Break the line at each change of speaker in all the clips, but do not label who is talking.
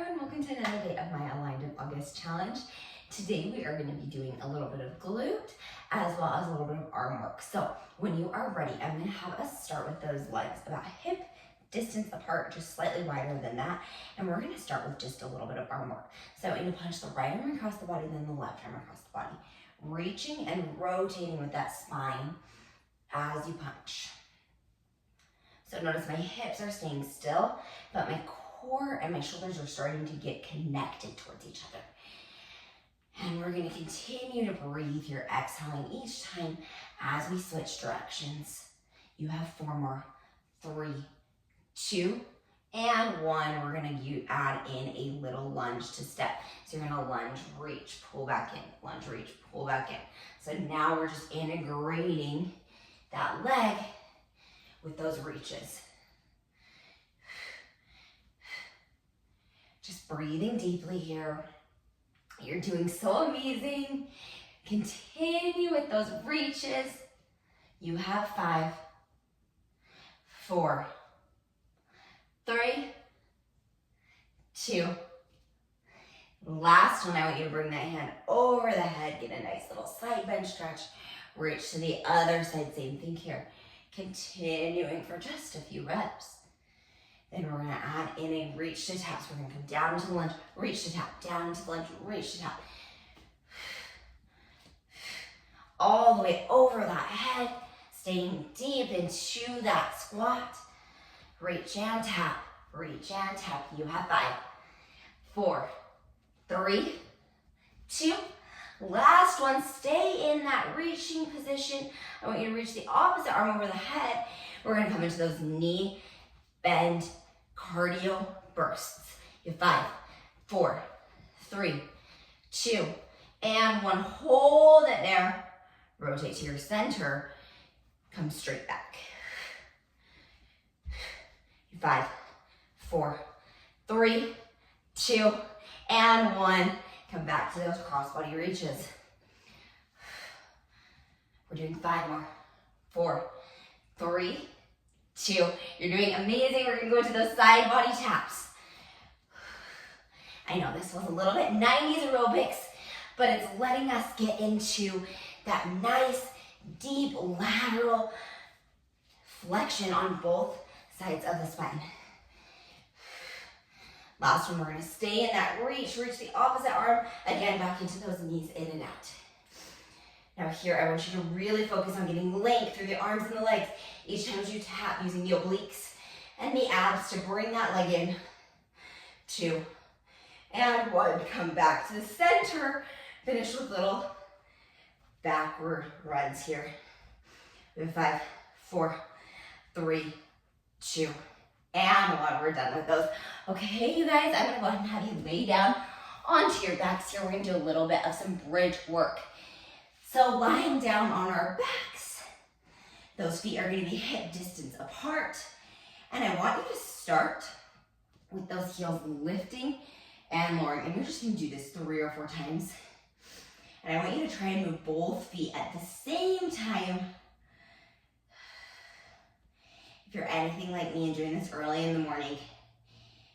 everyone, welcome to another day of my Aligned in August challenge. Today we are going to be doing a little bit of glute as well as a little bit of arm work. So when you are ready, I'm going to have us start with those legs about hip distance apart, just slightly wider than that. And we're going to start with just a little bit of arm work. So I'm going to punch the right arm across the body, then the left arm across the body. Reaching and rotating with that spine as you punch. So notice my hips are staying still, but my core and my shoulders are starting to get connected towards each other. And we're going to continue to breathe here, exhaling each time as we switch directions. You have 4 more. 3, 2, and 1. We're going to add in a little lunge to step. So you're going to lunge, reach, pull back in, lunge, reach, pull back in. So now we're just integrating that leg with those reaches. Just breathing deeply here. You're doing so amazing. Continue with those reaches. You have 5, 4, 3, 2. Last one, I want you to bring that hand over the head. Get a nice little side bend stretch. Reach to the other side. Same thing here. Continuing for just a few reps. Then we're going to add in a reach to tap. So we're going to come down into the lunge, reach to tap, down into the lunge, reach to tap. All the way over that head, staying deep into that squat. Reach and tap, reach and tap. You have 5, 4, 3, 2. Last one, stay in that reaching position. I want you to reach the opposite arm over the head. We're going to come into those knee bend cardio bursts. You have 5, 4, 3, 2, and 1. Hold it there. Rotate to your center. Come straight back. 5, 4, 3, 2, and 1. Come back to those crossbody reaches. We're doing 5 more. 4, 3, 2. You're doing amazing. We're going to go into those side body taps. I know this was a little bit 90s aerobics, but it's letting us get into that nice, deep lateral flexion on both sides of the spine. Last one, we're going to stay in that reach the opposite arm, again, back into those knees, in and out. Now here, I want you to really focus on getting length through the arms and the legs. Each time as you tap, using the obliques and the abs to bring that leg in. 2, and 1. Come back to the center. Finish with little backward runs here. We have 5, 4, 3, 2, and 1. We're done with those. Okay, you guys, I'm going to go ahead and have you lay down onto your backs here. We're going to do a little bit of some bridge work. So lying down on our backs, those feet are going to be hip distance apart. And I want you to start with those heels lifting and lowering. And you're just going to do this 3 or 4 times. And I want you to try and move both feet at the same time. If you're anything like me and doing this early in the morning,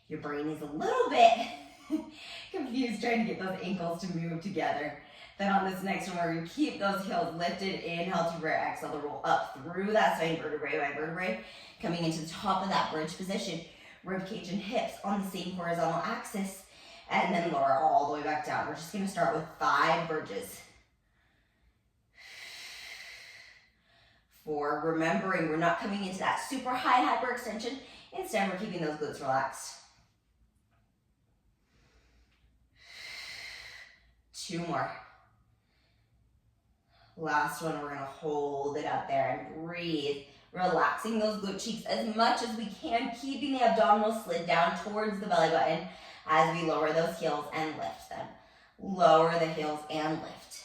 your brain is a little bit confused trying to get those ankles to move together. Then on this next one, we're going to keep those heels lifted. Inhale to rear, exhale to roll up through that spine, vertebrae by vertebrae, coming into the top of that bridge position. Rib cage and hips on the same horizontal axis, and then lower all the way back down. We're just going to start with 5 bridges. 4, remembering we're not coming into that super high hyperextension. Instead, we're keeping those glutes relaxed. 2 more. Last one, we're going to hold it up there and breathe, relaxing those glute cheeks as much as we can, keeping the abdominals slid down towards the belly button as we lower those heels and lift them. Lower the heels and lift.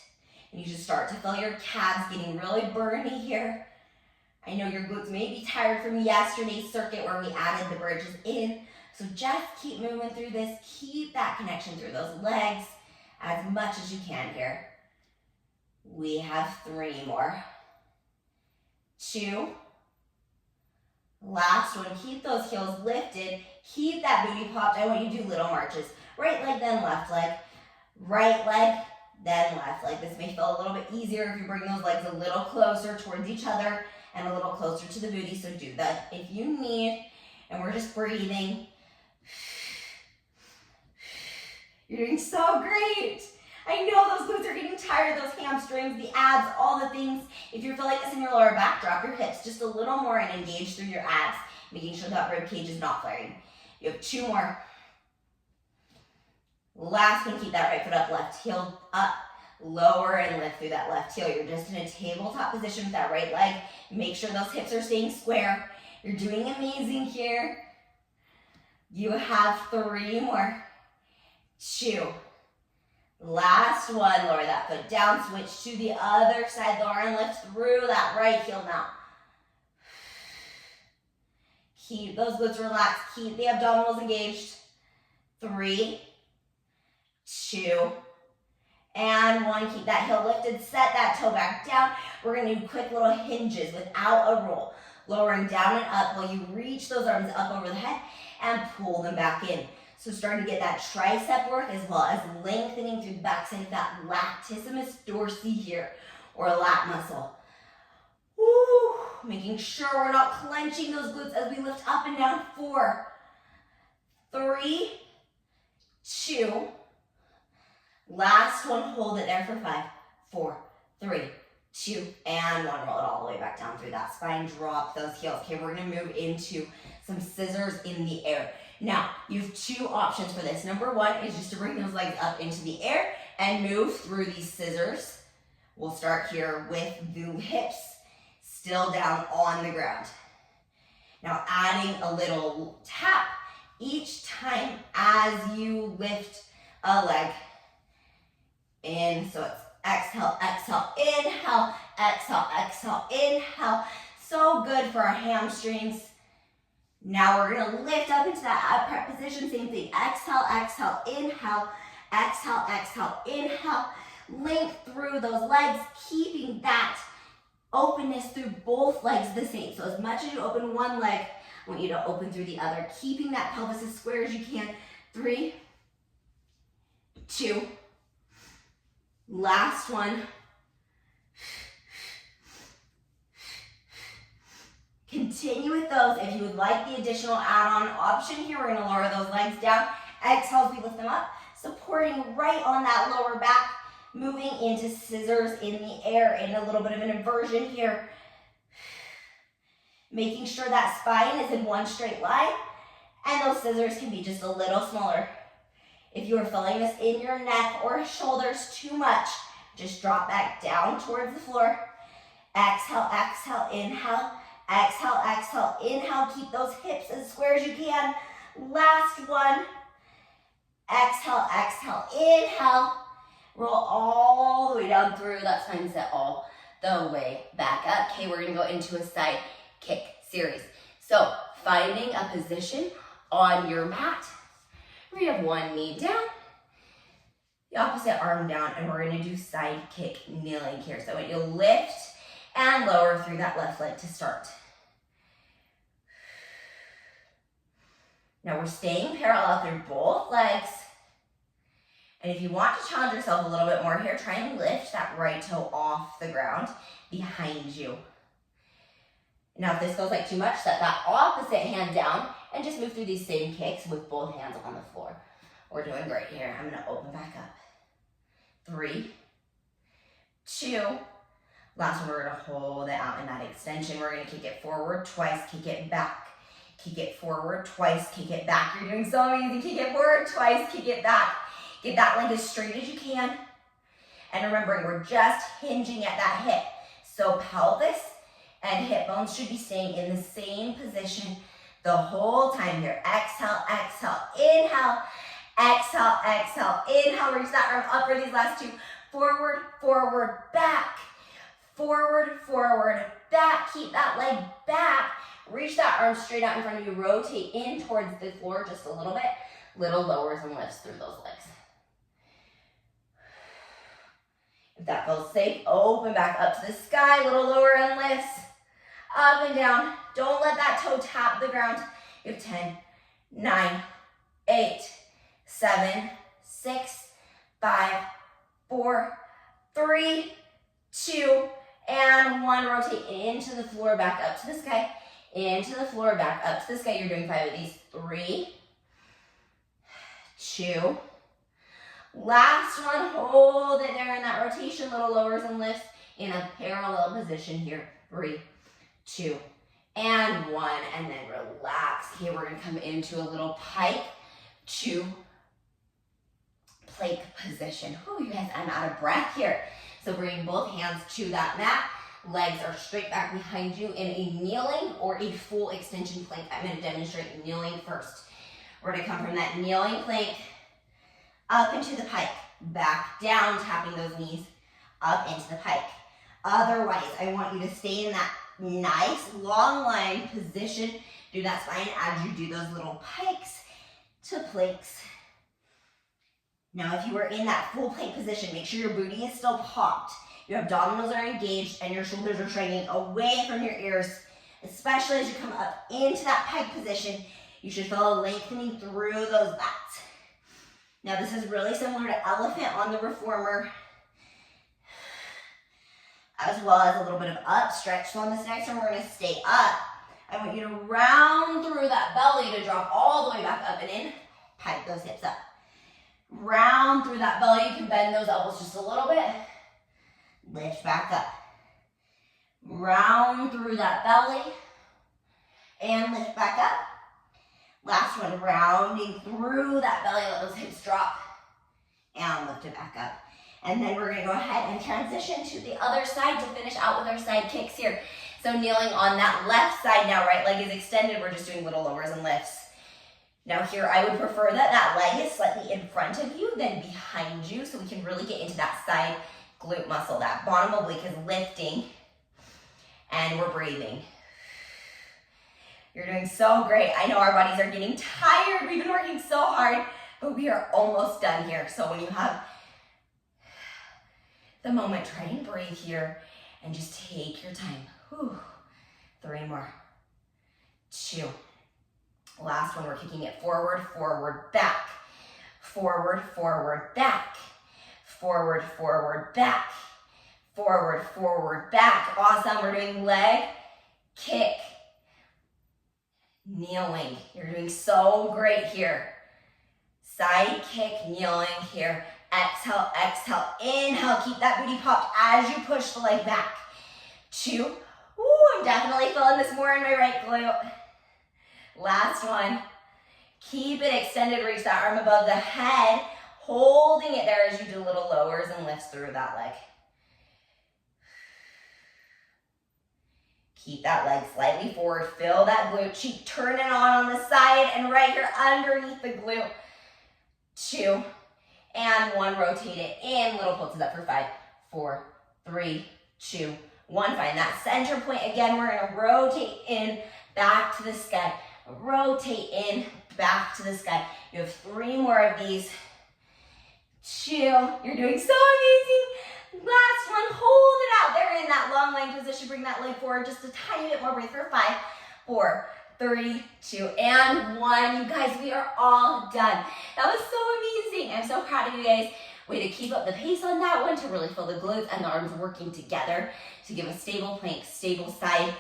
And you should start to feel your calves getting really burny here. I know your glutes may be tired from yesterday's circuit where we added the bridges in. So just keep moving through this. Keep that connection through those legs as much as you can here. We have 3 more. 2. Last one, keep those heels lifted. Keep that booty popped. I want you to do little marches. Right leg, then left leg. Right leg, then left leg. This may feel a little bit easier if you bring those legs a little closer towards each other and a little closer to the booty, so do that if you need. And we're just breathing. You're doing so great. I know those glutes are getting tired, those hamstrings, the abs, all the things. If you're feeling this in your lower back, drop your hips just a little more and engage through your abs, making sure that rib cage is not flaring. You have 2 more. Last one, keep that right foot up, left heel up. Lower and lift through that left heel. You're just in a tabletop position with that right leg. Make sure those hips are staying square. You're doing amazing here. You have 3 more. 2. Last one. Lower that foot down. Switch to the other side. Lower and lift through that right heel now. Keep those glutes relaxed. Keep the abdominals engaged. 3, 2, and 1. Keep that heel lifted. Set that toe back down. We're going to do quick little hinges without a roll. Lowering down and up while you reach those arms up over the head and pull them back in. So starting to get that tricep work as well as lengthening through the backside of that latissimus dorsi here, or lat muscle. Woo. Making sure we're not clenching those glutes as we lift up and down. 4, 3, 2, last one, hold it there for 5, 4, 3, 2, and 1. Roll it all the way back down through that spine. Drop those heels. Okay, we're gonna move into some scissors in the air. Now, you have 2 options for this. Number 1 is just to bring those legs up into the air and move through these scissors. We'll start here with the hips still down on the ground. Now, adding a little tap each time as you lift a leg in. So it's exhale, exhale, inhale, exhale, exhale, inhale. So good for our hamstrings. Now we're gonna lift up into that upright position. Same thing. Exhale, exhale, inhale, exhale, exhale, inhale. Link through those legs, keeping that openness through both legs the same. So as much as you open one leg, I want you to open through the other, keeping that pelvis as square as you can. 3, 2, last one. Continue with those. If you would like the additional add-on option here, we're gonna lower those legs down. Exhale as we lift them up, supporting right on that lower back, moving into scissors in the air in a little bit of an inversion here. Making sure that spine is in one straight line, and those scissors can be just a little smaller. If you are feeling this in your neck or shoulders too much, just drop back down towards the floor. Exhale, exhale, inhale. Exhale, exhale, inhale. Keep those hips as square as you can. Last one. Exhale, exhale, inhale. Roll all the way down through that spine, set all the way back up. Okay, we're gonna go into a side kick series. So finding a position on your mat where you have one knee down, the opposite arm down, and we're gonna do side kick kneeling here. So you'll lift and lower through that left leg to start. Now we're staying parallel through both legs. And if you want to challenge yourself a little bit more here, try and lift that right toe off the ground behind you. Now if this feels like too much, set that opposite hand down and just move through these same kicks with both hands on the floor. We're doing great here. I'm gonna open back up. 3, 2, last one, we're gonna hold it out in that extension. We're gonna kick it forward twice, kick it back. Kick it forward twice, kick it back. You're doing so amazing. Kick it forward twice, kick it back. Get that leg as straight as you can. And remembering, we're just hinging at that hip. So pelvis and hip bones should be staying in the same position the whole time here. Exhale, exhale, inhale. Exhale, exhale, inhale. Reach that arm up for these last 2. Forward, forward, back. Forward, forward, back. Keep that leg back. Reach that arm straight out in front of you. Rotate in towards the floor just a little bit. Little lowers and lifts through those legs. If that feels safe, open back up to the sky. Little lower and lifts. Up and down. Don't let that toe tap the ground. You have 10, 9, 8, 7, 6, 5, 4, 3, 2, and 1. Rotate into the floor, back up to the sky. Into the floor, back up to the sky. You're doing 5 of these. 3, 2. Last one. Hold it there in that rotation. Little lowers and lifts in a parallel position here. 3, 2, and 1. And then relax. Here we're going to come into a little pike to plank position. Oh, you guys, I'm out of breath here. So bring both hands to that mat. Legs are straight back behind you in a kneeling or a full extension plank. I'm going to demonstrate kneeling first. We're going to come from that kneeling plank up into the pike, back down, tapping those knees up into the pike. Otherwise, I want you to stay in that nice long line position. Do that spine as you do those little pikes to planks. Now, if you are in that full plank position, make sure your booty is still popped. Your abdominals are engaged and your shoulders are shrinking away from your ears, especially as you come up into that pike position. You should feel a lengthening through those lats. Now, this is really similar to elephant on the reformer, as well as a little bit of up stretch. So on this next one, we're going to stay up. I want you to round through that belly to drop all the way back up and in. Pike those hips up. Round through that belly. You can bend those elbows just a little bit. Lift back up. Round through that belly. And lift back up. Last one, rounding through that belly. Let those hips drop. And lift it back up. And then we're going to go ahead and transition to the other side to finish out with our side kicks here. So kneeling on that left side now, right leg is extended. We're just doing little lowers and lifts. Now here, I would prefer that that leg is slightly in front of you than behind you, so we can really get into that side glute muscle. That bottom oblique is lifting, and we're breathing. You're doing so great. I know our bodies are getting tired. We've been working so hard, but we are almost done here. So when you have the moment, try and breathe here, and just take your time. Whew. 3 more. 2. Last one, we're kicking it forward, forward, back. Forward, forward, back. Forward, forward, back. Forward, forward, back. Awesome. We're doing leg, kick, kneeling. You're doing so great here. Side kick, kneeling here. Exhale, exhale, inhale. Keep that booty popped as you push the leg back. 2. Ooh, I'm definitely feeling this more in my right glute. Last one. Keep it extended. Reach that arm above the head, holding it there as you do little lowers and lifts through that leg. Keep that leg slightly forward. Feel that glute cheek turning on the side and right here underneath the glute. 2 and 1. Rotate it in. Little pulses up for 5, 4, 3, 2, 1. Find that center point. Again, we're going to rotate in, back to the sky. Rotate in, back to the sky. You have 3 more of these. 2. You're doing so amazing. Last one. Hold it out there in that long line position. Bring that leg forward just a tiny bit more. Breathe for 5, 4, 3, 2, and 1. You guys, we are all done. That was so amazing. I'm so proud of you guys. Way to keep up the pace on that one to really feel the glutes and the arms working together to give a stable plank, stable side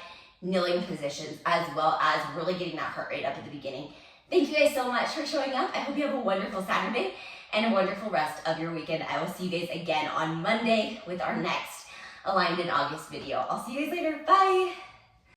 kneeling positions, as well as really getting that heart rate up at the beginning. Thank you guys so much for showing up. I hope you have a wonderful Saturday and a wonderful rest of your weekend. I will see you guys again on Monday with our next Aligned in August video. I'll see you guys later. Bye.